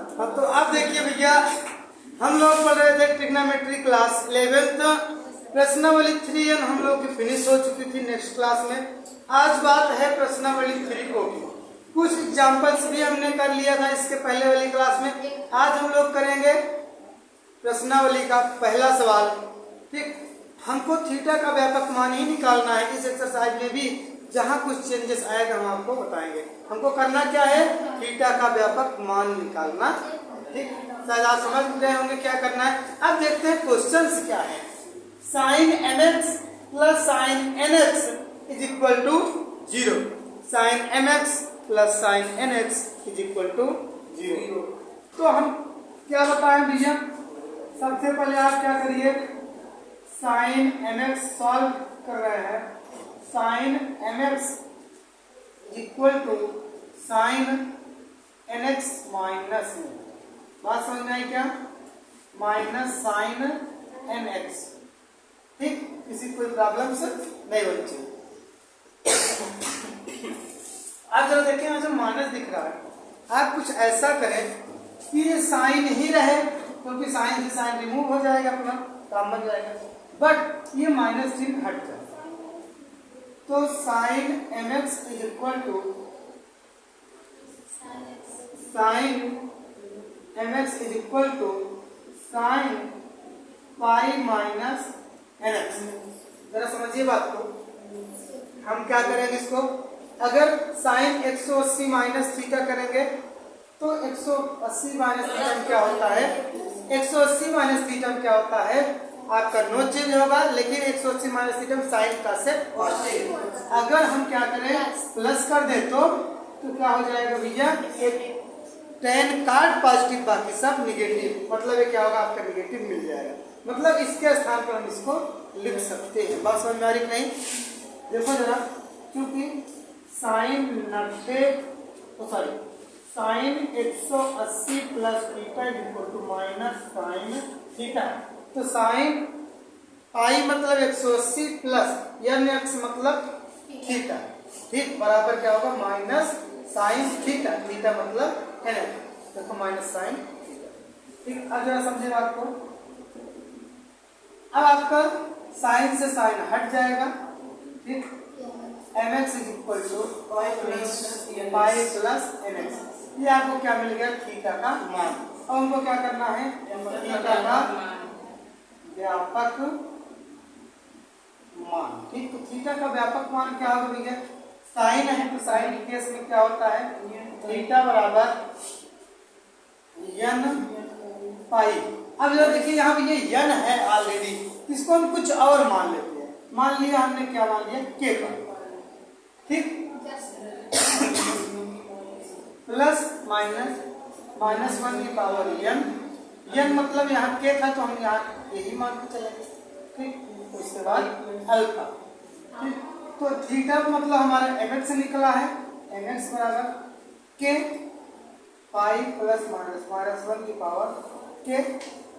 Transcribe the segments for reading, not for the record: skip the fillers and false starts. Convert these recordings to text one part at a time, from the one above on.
हाँ, तो अब देखिए भैया, हम लोग पढ़ रहे थे ट्रिग्नोमेट्री क्लास 11th, प्रश्नावली 3 हम लोग की फिनिश हो चुकी थी नेक्स्ट क्लास में। आज बात है प्रश्नावली 3 की। कुछ एग्जांपल्स भी हमने कर लिया था इसके पहले वाली क्लास में। आज हम लोग करेंगे प्रश्नावली का पहला सवाल। ठीक, हमको थीटा का व्यापक मान ही निकालना है। इस एक्सरसाइज में भी जहां कुछ चेंजेस आएगा हम आपको बताएंगे। हमको करना क्या है, थीटा का व्यापक मान निकालना। ठीक, शायद आप समझ गए होंगे क्या करना है। अब देखते हैं क्वेश्चंस क्या है। Sine mx plus sine nx is equal to 0। Sine mx plus sine nx is equal to 0। तो हम क्या बताएं भैया, सबसे पहले आप क्या करिए, साइन mx सॉल्व कर रहे हैं। Sine mx equal to sine nx minus में, बात समझ में आई क्या, माइनस साइन nx। ठीक, किसी कोई प्रॉब्लम से नहीं होनी चाहिए। आप जरा देखिए, यहाँ जो माइनस दिख रहा है, आप कुछ ऐसा करें कि ये साइन ही रहे, क्योंकि साइन से साइन रिमूव हो जाएगा, अपना काम बन जाएगा। बट ये माइनस चिन्ह हट जाए, तो sine mx is equal to sine mx is equal to sine pi minus nx। जरा समझिए बात को। हम क्या करेंगे इसको, अगर साइन 180 माइनस थीटा करेंगे तो 180 माइनस थीटा में क्या होता है, 180 माइनस थीटा में क्या होता है, आपका नो चेंज होगा, लेकिन 180 माइनस थीटा में साइन का से पॉजिटिव। अगर हम क्या करें, प्लस कर दे तो क्या हो जाएगा भैया, टेन कार्ड पॉजिटिव, बाकी सब निगेटिव। मतलब ये क्या होगा, आपका निगेटिव मिल जाएगा। मतलब इसके स्थान पर हम इसको लिख सकते हैं। बात समझ में आ रही नहीं? देखो जरा, क्योंकि sine 90 sorry sine 180 plus theta equal to minus sine theta. तो साइन पाई मतलब 180 प्लस nx मतलब थीटा। ठीक, बराबर क्या होगा, माइनस साइन थीटा। थीटा मतलब nx, देखो माइनस साइन थीटा। ठीक, अब जरा समझे बात को। अब आपका साइन से साइन हट जाएगा। ठीक, mx is equal to pi plus nx। ये आपको क्या मिल गया, थीटा का मान। अब हमको क्या करना है, थीटा का व्यापक मान। ठीक, तो थीटा का व्यापक मान क्या होगा भैया, साइन है तो साइन के केस में क्या होता है, थीटा बराबर n पाई। अब जरा देखिए, यहाँ पे ये n है ऑलरेडी, इसको हम कुछ और मान लेते हैं। मान लिया हमने, क्या मान लिया, k का। ठीक, प्लस माइनस माइनस 1 की पावर n मतलब यहाँ k था, तो हम यहाँ यही मान के चलेंगे। ठीक, उसके बाद अल्फा। ठीक, तो थीटा मतलब हमारा mx से निकला है, mx बराबर k पाई प्लस माइनस माइनस 1 की पावर k।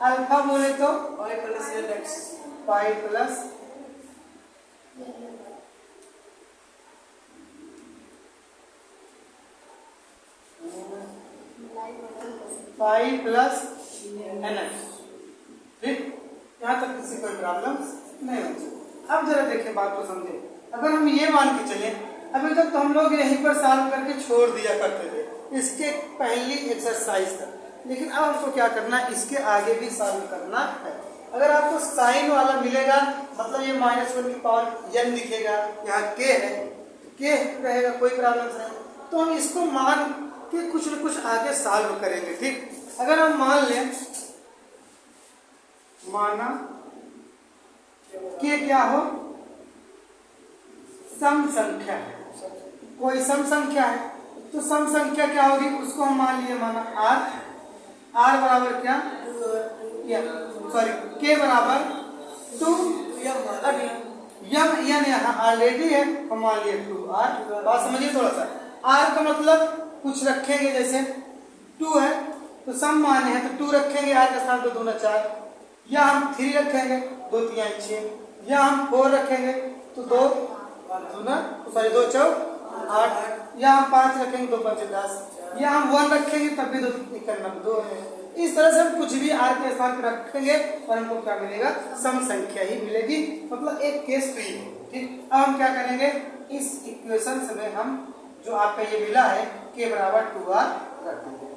अल्फा बोले तो पाई plus nx, pi plus pi plus nx। ठीक, यहाँ तक किसी कोई प्रॉब्लम नहीं होती। अब जरा देखिए, बात को समझे। अगर हम ये मान के चले, अभी तक तो हम लोग यहीं पर सॉल्व करके छोड़ दिया करते थे इसके पहली एक्सरसाइज तक, लेकिन अब हमको क्या करना है, इसके आगे भी सॉल्व करना है। अगर आपको साइन वाला मिलेगा, मतलब ये माइनस 1 की पावर n दिखेगा, यहाँ k है, k रहेगा, कोई प्रॉब्लम नहीं। तो हम इसको मान के कुछ न कुछ आगे सॉल्व करेंगे। ठीक, अगर हम मान लें, माना कि क्या हो, सम संख्या है, कोई सम संख्या है, तो सम संख्या क्या होगी, उसको हम मान लिए, माना r बराबर क्या, सॉरी k बराबर 2 यम यहाँ ऑलरेडी है, हम मान लिए 2r। बात समझिए थोड़ा सा, r का मतलब कुछ रखेंगे, जैसे 2 है तो सम माने हैं तो 2 रखेंगे, r का स्थान तो 2 4, या हम 3 रखेंगे 2 3 6, या हम 4 रखेंगे तो 2 2 4 8, या हम 5 रखेंगे 2 5 10, या हम 1 रखेंगे तब भी 2 करना 2 है। इस तरह से हम कुछ भी r के स्थान पर रखेंगे और हमको क्या मिलेगा, सम संख्या ही मिलेगी, मतलब एक केस फ्री है। ठीक, अब हम क्या करेंगे, इस इक्वेशन में हम जो आपका ये मिला है k बराबर 2r रख देंगे,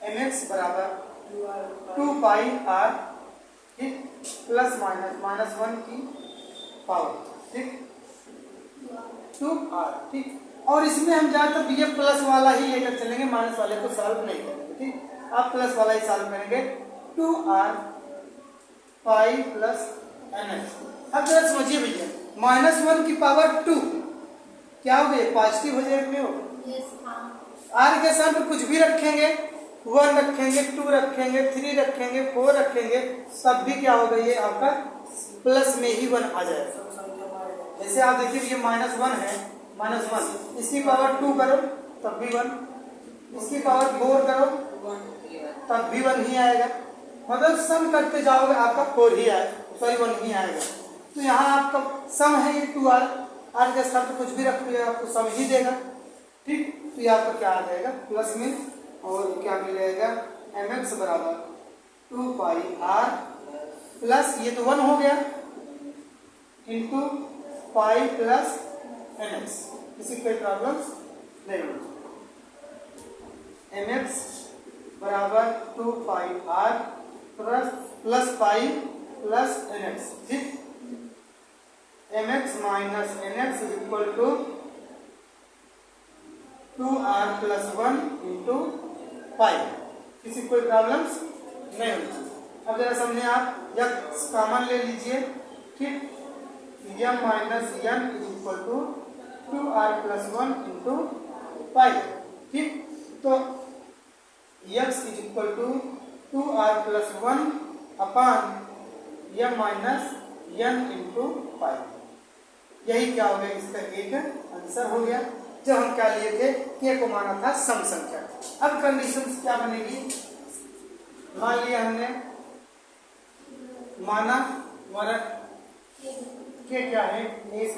mx बराबर 2 पाई r, ठीक, प्लस माइनस 1 की पावर, ठीक, 2r, ठीक। और इसमें हम ज्यादातर ये प्लस वाला ही लेकर चलेंगे, माइनस वाले को सॉल्व नहीं करेंगे, ठीक। आप प्लस वाला ही सॉल्व करेंगे, 2r पाई प्लस mx। अब जरा समझिए भैया, -1 की पावर 2 क्या हो गई, पॉजिटिव हो जाएगा, नहीं हो। r के साथ कुछ भी रखेंगे, 1 रखेंगे, 2 रखेंगे, 3 रखेंगे, 4 रखेंगे, तब भी क्या होगा, ये आपका प्लस में ही 1 आ जाएगा। जैसे आप देखिए ये -1 है, -1, इसकी पावर 2 करो तब भी 1, इसकी पावर 4 करो तब भी 1 ही आएगा, मतलब सम करते जाओगे आपका 4 ही आएगा, सॉरी 1 ही आएगा। तो यहाँ आपका सम है ये 2r, r के साथ कुछ भी रख लिया आपको सम ही देगा, ठीक। तो ये आपका क्या आ जाएगा प्लस में, और क्या मिलेगा, mx बराबर 2 पाई r प्लस ये तो 1 हो गया इंटू पाई प्लस mx। किसी कोई प्रॉब्लम नहीं होगी। mx बराबर 2 pi r plus pi plus nx, ठीक। mx minus nx is equal to 2r plus 1 into pi. किसी कोई प्रॉब्लम्स नहीं होगी। अब जरा समझे आप, या कॉमन ले लीजिए, ठीक, m minus n is equal to 2r plus 1 into pi, ठीक। तो x is equal to 2r plus 1 upon m minus n into pi. यही क्या हो गया, इसका एक आंसर हो गया, जो हम क्या लिए थे, k को माना था सम संख्या। अब कंडीशन क्या बनेगी, मान लिया हमने माना हमारा k क्या है, एक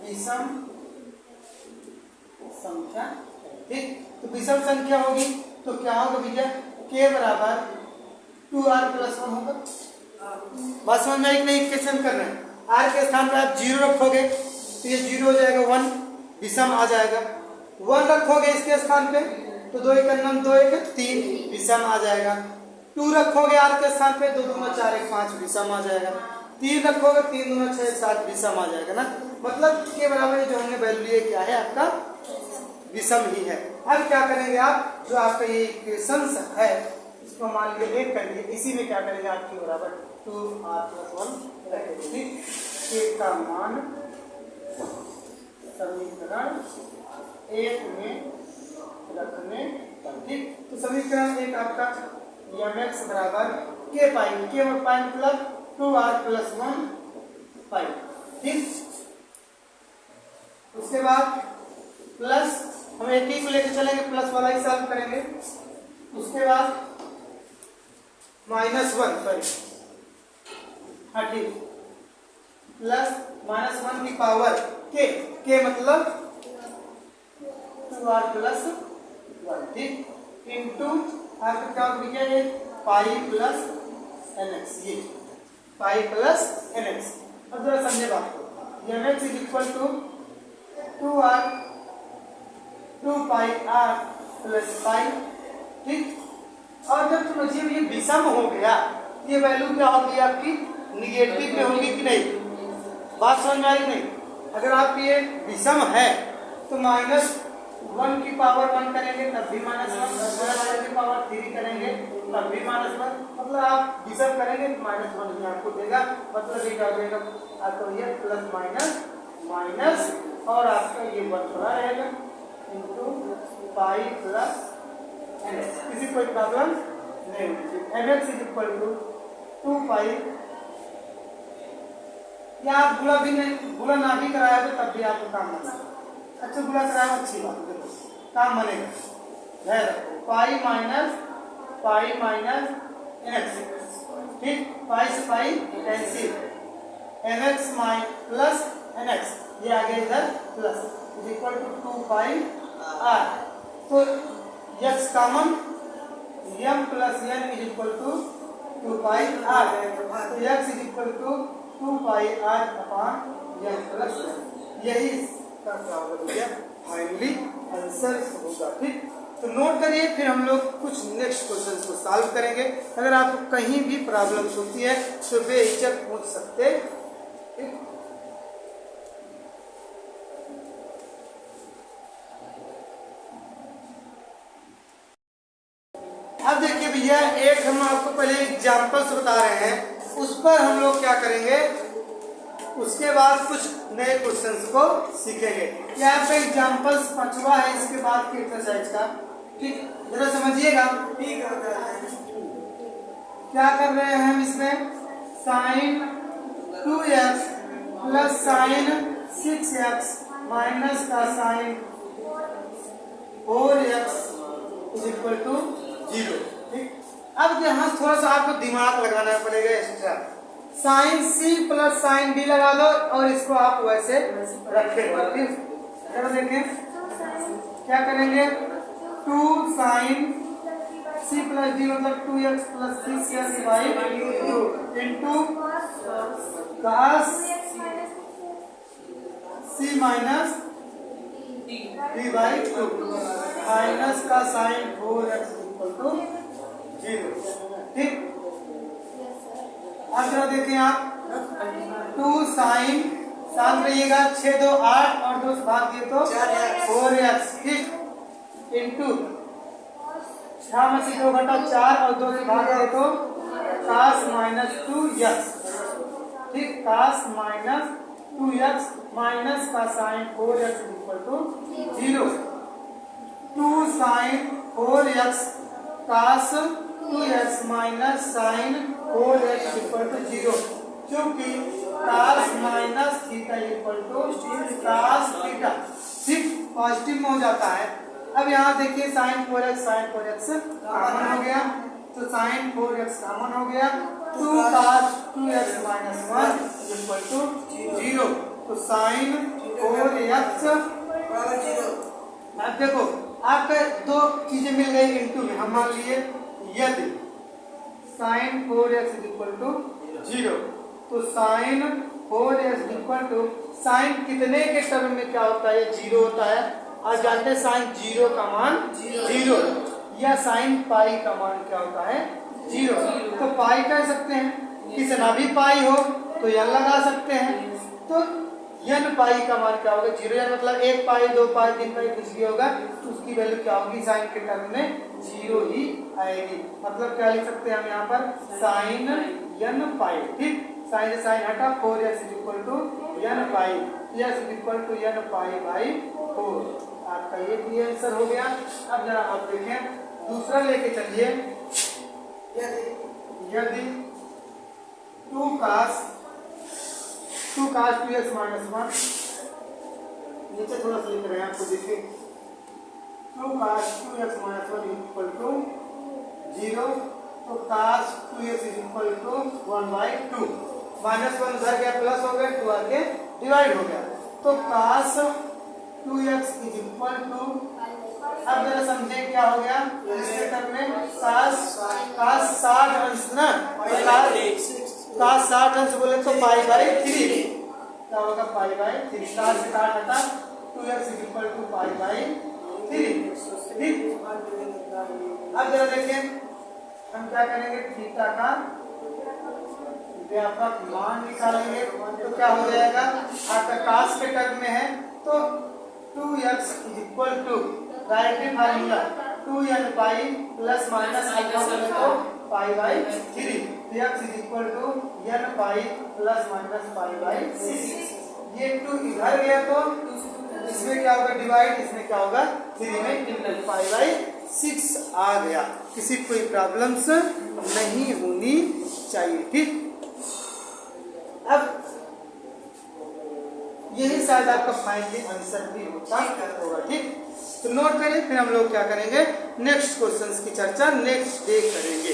विषम संख्या, ठीक। तो विषम संख्या होगी तो क्या होगा भैया, k बराबर 2r प्लस 1 होगा। बात समझ में नहीं, इक्वेशन कर रहे हैं, r के स्थान पर आप 0 रखोगे तो ये 0 हो जाएगा, 1 विषम आ जाएगा, 1 रखोगे इसके स्थान पे तो 2 1 9 2 1 3 विषम आ जाएगा, 2 रखोगे r के स्थान पे 2 2 4 1 5 विषम आ जाएगा, 3 रखोगे 3 2 6 7 विषम आ जाएगा ना, मतलब के बराबर जो हमने वैल्यू लिए क्या है, आपका विषम ही है। अब क्या करेंगे आप, जो आपका ये इक्वेशन है इसको मान लीजिए एक करिए, इसी में क्या करेंगे, आपके बराबर 2r प्लस 1 रखेंगे, ठीक। k का मान समीकरण 1 में रखने पर, ठीक। तो समीकरण 1 आपका mx बराबर k पाई, k और पाई मतलब 2r प्लस 1 पाई, ठीक। उसके बाद प्लस हम एक ही को लेकर चलेंगे, प्लस वाला ही सॉल्व करेंगे। उसके बाद -1 सॉरी 30 प्लस -1 की पावर k मतलब 2r प्लस 1, ठीक, इंटू आपका क्या हो गया, पाई प्लस nx, ये पाई प्लस nx। अब जरा समझे बात को, mx is equal to 2 pi r plus pi, ठीक। और जब समझिए ये विषम हो गया, ये वैल्यू क्या होगी आपकी, निगेटिव में होगी कि नहीं, बात समझ में आई नहीं। अगर आप ये विषम है तो -1 की पावर 1 करेंगे तब भी -1, की पावर 3 करेंगे तब भी -1, मतलब आप विषम करेंगे तो -1 ही आपको देगा, मतलब ये क्या हो जाएगा आपको, ये प्लस माइनस और आपका ये 1 थोड़ा रहेगा इंटू पाई प्लस nx। किसी कोई प्रॉब्लम नहीं होगी। mx इज इक्वल टू 2 पाई, या आप गुणा ना भी कराया तो तब भी आपको काम बनेगा, अच्छा गुणा कराया अच्छी बात, देखो काम बनेगा, ध्यान रखो, पाई माइनस nx, ठीक, पाई से pi cancel, mx plus nx, ये आ गया इधर plus, is equal to 2 pi R. तो x common m plus n is equal to 2 pi R. तो x is equal to 2 pi R upon m plus n। यही इसका क्या होगा भैया फाइनली आंसर होगा। ठीक, तो नोट करिए, फिर हम लोग कुछ नेक्स्ट क्वेश्चन को सॉल्व करेंगे। अगर आपको कहीं भी प्रॉब्लम होती है तो बेहिचक पूछ सकते हैं। अब देखिए भैया, एक हम आपको पहले एग्जाम्पल्स बता रहे हैं, उस पर हम लोग क्या करेंगे, उसके बाद कुछ नए क्वेश्चंस को सीखेंगे। यहाँ पे एग्जाम्पल्स 5वां है इसके बाद की एक्सरसाइज का। ठीक, जरा समझिएगा। ठीक है, क्या कर रहे हैं हम इसमें, sine 2x plus sine 6x minus का sine 4x is equal to 0। ठीक, अब यहाँ थोड़ा सा आपको दिमाग लगाना पड़ेगा extra. Sine c plus sine b लगा दो और इसको आप वैसे रखेंगे। ठीक, जरा देखें क्या करेंगे, 2 साइन c प्लस d मतलब 2x plus 6x by 2 into cos c minus d by 2 minus का साइन 4x इक्वल टू 0। ठीक, अब जरा देखें आप, 2 साइन, साथ रहिएगा, 6 2 8 और 2 से भाग दिए तो 4x। ठीक, इंटू 6 में से 2 घटा 4 और 2 से भाग दिए तो cos माइनस 2x। ठीक, cos माइनस 2x माइनस का sine 4x equal to 0। 2 sine 4x cos 2x minus sine 4x equal to 0, क्योंकि cos minus theta equal to cos theta. ठीक, पॉजिटिव में हो जाता है। अब यहाँ देखिए साइन 4x कॉमन हो गया, तो साइन 4x कॉमन हो गया, 2 cos 2x minus 1 equal to 0। तो साइन 4x, अब देखो आपके दो चीजें मिल गई इंटू में। हम मान लिए यदि साइन 4x इक्वल टू 0, तो sign 4x equal to, sign कितने के टर्म में क्या होता है, 0 होता है। आज जानते हैं साइन 0 का मान 0 या साइन पाई का मान क्या होता है 0। तो पाई कह सकते हैं, कितना भी पाई हो तो यह लगा सकते हैं। तो n पाई का मान क्या होगा 0, या मतलब 1 पाई 2 पाई 3 पाई कुछ भी होगा तो उसकी वैल्यू क्या होगी, साइन के टर्म में 0 ही आएगी। मतलब क्या लिख सकते हैं हम यहाँ पर, साइन n पाई। ठीक, साइन से साइन हटा, 4x is equal to n pi, x is equal to n pi by 4। आपका ये भी आंसर हो गया। अब जरा आप देखें दूसरा लेके चलिए, यदि 2 cos 2x माइनस 1, नीचे थोड़ा सा लिख रहे हैं आपको, देखिए 2 cos 2x minus 1 equal to 0। तो cos 2x is equal to 1/2, minus 1 उधर गया प्लस हो गया, 2 आके डिवाइड हो गया। तो cos 2x is equal to, अब जरा समझे क्या हो गया इसके टर्म में, cos 60 अंश ना, cos 60 अंश बोले तो π/3 क्या होगा, π/3। 60 से 60 हटा, 2x इज इक्वल टू π/3। ठीक, अब जरा देखें हम क्या करेंगे, थीटा का व्यापक मान निकालेंगे। तो क्या हो जाएगा, आपका cos के टर्म में है तो 2x is equal to, directly formula 2n pi plus minus alpha बोले तो π/3, x is equal to n pi plus minus π/6। ये 2 इधर गया तो इसमें क्या होगा डिवाइड, इसमें क्या होगा 3 में इंटू π/6 आ गया। किसी कोई प्रॉब्लम्स नहीं होनी चाहिए। ठीक, अब यही शायद आपका फाइनली आंसर भी होता होगा। ठीक, तो नोट करिए, फिर हम लोग क्या करेंगे, नेक्स्ट क्वेश्चंस की चर्चा नेक्स्ट डे करेंगे।